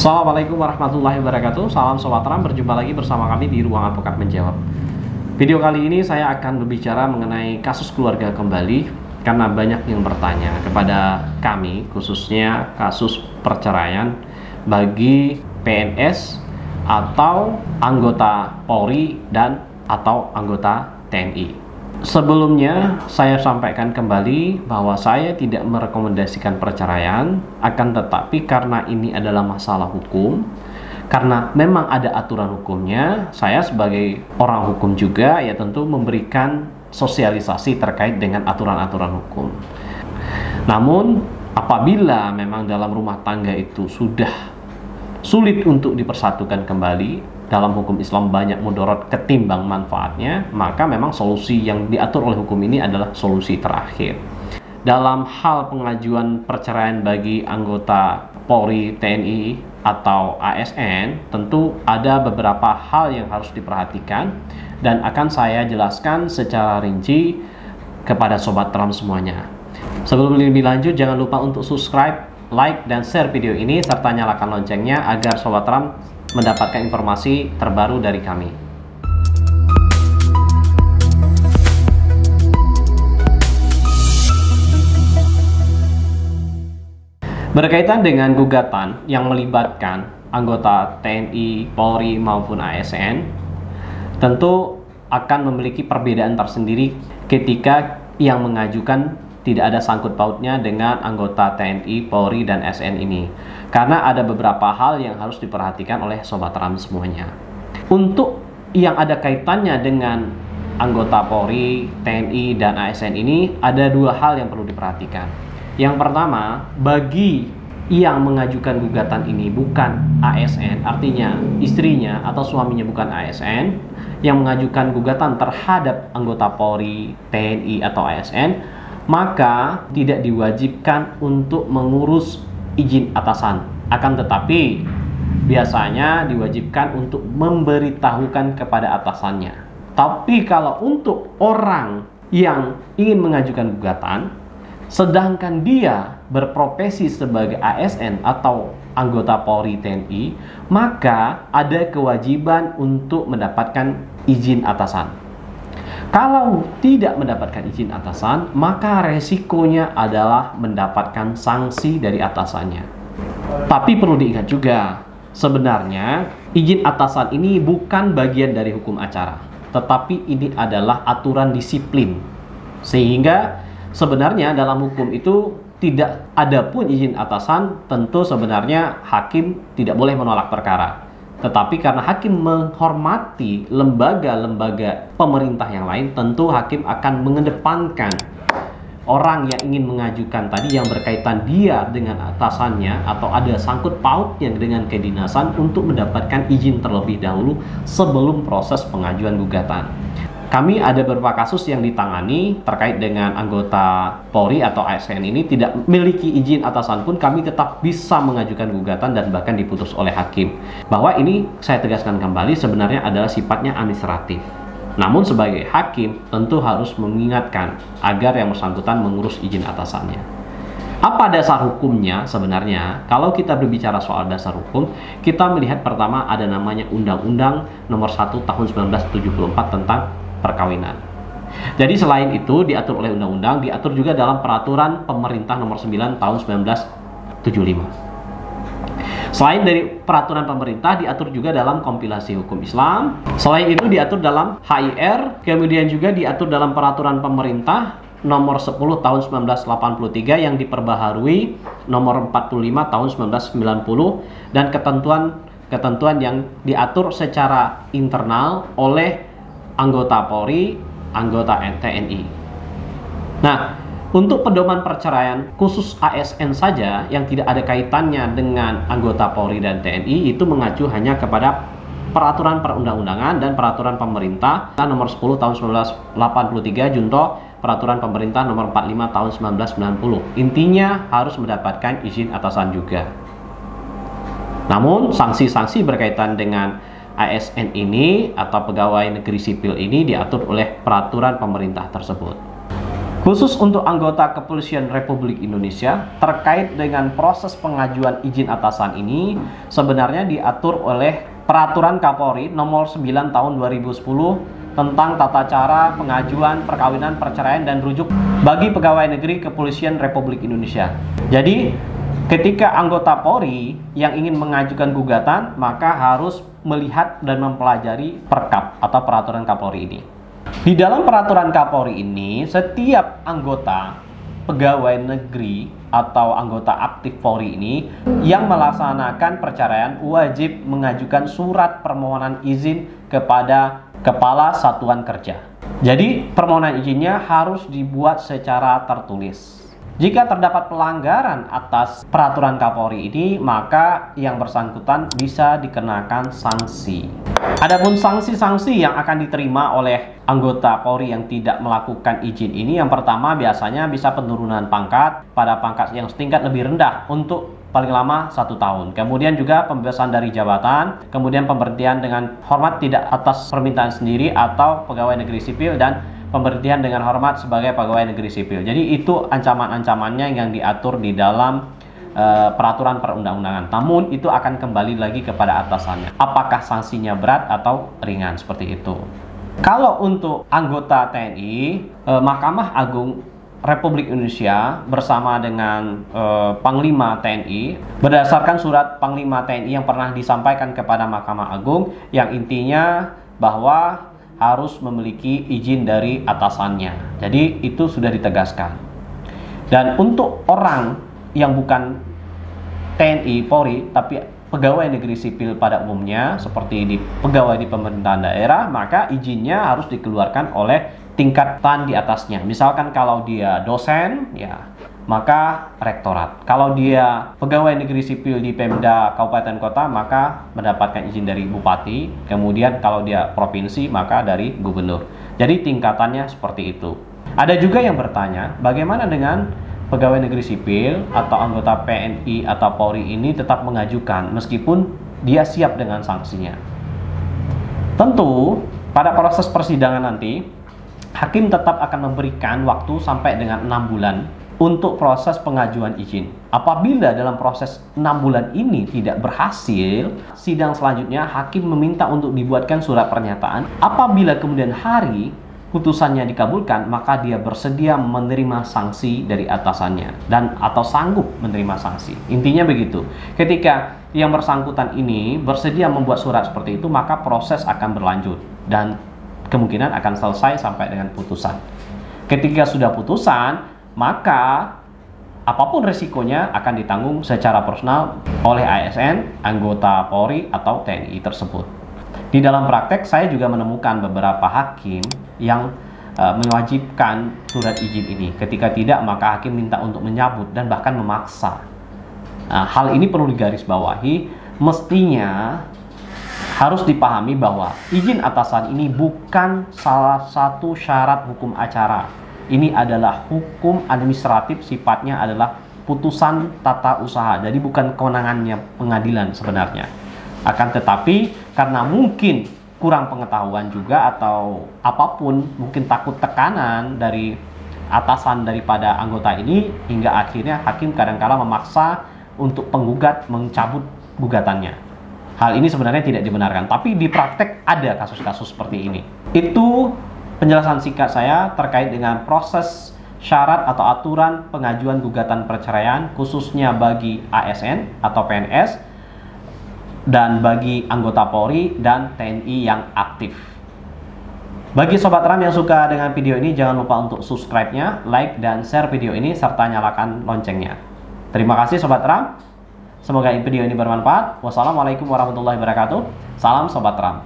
Assalamualaikum warahmatullahi wabarakatuh. Salam Sobat Ram, berjumpa lagi bersama kami di Ruang Advokat Menjawab. Video kali ini saya akan berbicara mengenai kasus keluarga kembali, karena banyak yang bertanya kepada kami, khususnya kasus perceraian bagi PNS atau anggota Polri dan atau anggota TNI. Sebelumnya saya sampaikan kembali bahwa saya tidak merekomendasikan perceraian, akan tetapi karena ini adalah masalah hukum, karena memang ada aturan hukumnya, saya sebagai orang hukum juga ya tentu memberikan sosialisasi terkait dengan aturan-aturan hukum. Namun apabila memang dalam rumah tangga itu sudah sulit untuk dipersatukan kembali, dalam hukum Islam banyak mudarat ketimbang manfaatnya, maka memang solusi yang diatur oleh hukum ini adalah solusi terakhir. Dalam hal pengajuan perceraian bagi anggota Polri, TNI, atau ASN, tentu ada beberapa hal yang harus diperhatikan dan akan saya jelaskan secara rinci kepada Sobat Ram semuanya. Sebelum lebih lanjut, jangan lupa untuk subscribe, like, dan share video ini, serta nyalakan loncengnya agar Sobat Ram mendapatkan informasi terbaru dari kami. Berkaitan dengan gugatan yang melibatkan anggota TNI, Polri, maupun ASN, tentu akan memiliki perbedaan tersendiri ketika yang mengajukan tidak ada sangkut pautnya dengan anggota TNI, Polri, dan ASN ini. Karena ada beberapa hal yang harus diperhatikan oleh Sobat Ram semuanya. Untuk yang ada kaitannya dengan anggota Polri, TNI, dan ASN ini, ada dua hal yang perlu diperhatikan. Yang pertama, bagi yang mengajukan gugatan ini bukan ASN, artinya istrinya atau suaminya bukan ASN, yang mengajukan gugatan terhadap anggota Polri, TNI, atau ASN, maka tidak diwajibkan untuk mengurus izin atasan. Akan tetapi biasanya diwajibkan untuk memberitahukan kepada atasannya. Tapi kalau untuk orang yang ingin mengajukan gugatan, sedangkan dia berprofesi sebagai ASN atau anggota Polri, TNI, maka ada kewajiban untuk mendapatkan izin atasan. Kalau tidak mendapatkan izin atasan, maka resikonya adalah mendapatkan sanksi dari atasannya. Tapi perlu diingat juga, sebenarnya izin atasan ini bukan bagian dari hukum acara, tetapi ini adalah aturan disiplin. Sehingga sebenarnya dalam hukum itu tidak ada pun izin atasan, tentu sebenarnya hakim tidak boleh menolak perkara. Tetapi karena hakim menghormati lembaga-lembaga pemerintah yang lain, tentu hakim akan mengedepankan orang yang ingin mengajukan tadi yang berkaitan dia dengan atasannya atau ada sangkut pautnya dengan kedinasan untuk mendapatkan izin terlebih dahulu sebelum proses pengajuan gugatan. Kami ada beberapa kasus yang ditangani terkait dengan anggota Polri atau ASN ini tidak memiliki izin atasan pun kami tetap bisa mengajukan gugatan dan bahkan diputus oleh hakim. Bahwa ini saya tegaskan kembali sebenarnya adalah sifatnya administratif. Namun sebagai hakim tentu harus mengingatkan agar yang bersangkutan mengurus izin atasannya. Apa dasar hukumnya sebenarnya? Kalau kita berbicara soal dasar hukum, kita melihat pertama ada namanya Undang-Undang Nomor 1 Tahun 1974 tentang perkawinan. Jadi selain itu diatur oleh undang-undang, diatur juga dalam peraturan pemerintah nomor 9 tahun 1975. Selain dari peraturan pemerintah, diatur juga dalam kompilasi hukum Islam. Selain itu diatur dalam HIR, kemudian juga diatur dalam peraturan pemerintah nomor 10 tahun 1983 yang diperbaharui nomor 45 tahun 1990 dan ketentuan yang diatur secara internal oleh anggota Polri, anggota TNI. Nah, untuk pedoman perceraian khusus ASN saja yang tidak ada kaitannya dengan anggota Polri dan TNI itu mengacu hanya kepada peraturan perundang-undangan dan peraturan pemerintah nomor 10 tahun 1983 junto peraturan pemerintah nomor 45 tahun 1990. Intinya harus mendapatkan izin atasan juga. Namun sanksi-sanksi berkaitan dengan ASN ini atau pegawai negeri sipil ini diatur oleh peraturan pemerintah tersebut. Khusus untuk anggota Kepolisian Republik Indonesia, terkait dengan proses pengajuan izin atasan ini sebenarnya diatur oleh Peraturan Kapolri Nomor 9 Tahun 2010 tentang tata cara pengajuan perkawinan, perceraian, dan rujuk bagi pegawai negeri Kepolisian Republik Indonesia. Jadi, ketika anggota Polri yang ingin mengajukan gugatan, maka harus melihat dan mempelajari Perkap atau Peraturan Kapolri ini. Di dalam peraturan Kapolri ini, setiap anggota pegawai negeri atau anggota aktif Polri ini yang melaksanakan perceraian wajib mengajukan surat permohonan izin kepada Kepala Satuan Kerja. Jadi, permohonan izinnya harus dibuat secara tertulis. Jika terdapat pelanggaran atas peraturan Kapolri ini, maka yang bersangkutan bisa dikenakan sanksi. Adapun sanksi-sanksi yang akan diterima oleh anggota Polri yang tidak melakukan izin ini, yang pertama biasanya bisa penurunan pangkat pada pangkat yang setingkat lebih rendah untuk paling lama 1 tahun. Kemudian juga pembebasan dari jabatan, kemudian pemberhentian dengan hormat tidak atas permintaan sendiri atau pegawai negeri sipil, dan pemberhentian dengan hormat sebagai pegawai negeri sipil. Jadi itu ancaman-ancamannya yang diatur di dalam peraturan perundang-undangan. Namun itu akan kembali lagi kepada atasannya. Apakah sanksinya berat atau ringan seperti itu. Kalau untuk anggota TNI, Mahkamah Agung Republik Indonesia bersama dengan Panglima TNI berdasarkan surat Panglima TNI yang pernah disampaikan kepada Mahkamah Agung yang intinya bahwa harus memiliki izin dari atasannya. Jadi itu sudah ditegaskan. Dan untuk orang yang bukan TNI, Polri, tapi pegawai negeri sipil pada umumnya seperti pegawai di pemerintahan daerah, maka izinnya harus dikeluarkan oleh tingkatan di atasnya. Misalkan kalau dia dosen, ya maka rektorat. Kalau dia pegawai negeri sipil di Pemda Kabupaten Kota, maka mendapatkan izin dari bupati. Kemudian kalau dia provinsi, maka dari gubernur. Jadi tingkatannya seperti itu. Ada juga yang bertanya, bagaimana dengan pegawai negeri sipil atau anggota PNI atau Polri ini tetap mengajukan meskipun dia siap dengan sanksinya? Tentu pada proses persidangan nanti, hakim tetap akan memberikan waktu sampai dengan 6 bulan untuk proses pengajuan izin. Apabila dalam proses 6 bulan ini tidak berhasil, sidang selanjutnya hakim meminta untuk dibuatkan surat pernyataan. Apabila kemudian hari putusannya dikabulkan, maka dia bersedia menerima sanksi dari atasannya dan atau sanggup menerima sanksi. Intinya begitu. Ketika yang bersangkutan ini bersedia membuat surat seperti itu, maka proses akan berlanjut dan kemungkinan akan selesai sampai dengan putusan. Ketika sudah putusan, maka apapun resikonya akan ditanggung secara personal oleh ASN, anggota Polri atau TNI tersebut. Di dalam praktek saya juga menemukan beberapa hakim yang mewajibkan surat izin ini. Ketika tidak, maka hakim minta untuk menyabut dan bahkan memaksa. Nah, hal ini perlu digarisbawahi, mestinya harus dipahami bahwa izin atasan ini bukan salah satu syarat hukum acara. Ini adalah hukum administratif, sifatnya adalah putusan tata usaha. Jadi bukan kewenangannya pengadilan sebenarnya. Akan tetapi karena mungkin kurang pengetahuan juga atau apapun, mungkin takut tekanan dari atasan daripada anggota ini, hingga akhirnya hakim kadangkala memaksa untuk penggugat mencabut gugatannya. Hal ini sebenarnya tidak dibenarkan, tapi di praktek ada kasus-kasus seperti ini. Itu penjelasan singkat saya terkait dengan proses syarat atau aturan pengajuan gugatan perceraian khususnya bagi ASN atau PNS dan bagi anggota Polri dan TNI yang aktif. Bagi Sobat Ram yang suka dengan video ini, jangan lupa untuk subscribe-nya, like, dan share video ini, serta nyalakan loncengnya. Terima kasih Sobat Ram. Semoga video ini bermanfaat. Wassalamualaikum warahmatullahi wabarakatuh. Salam Sobat Ram.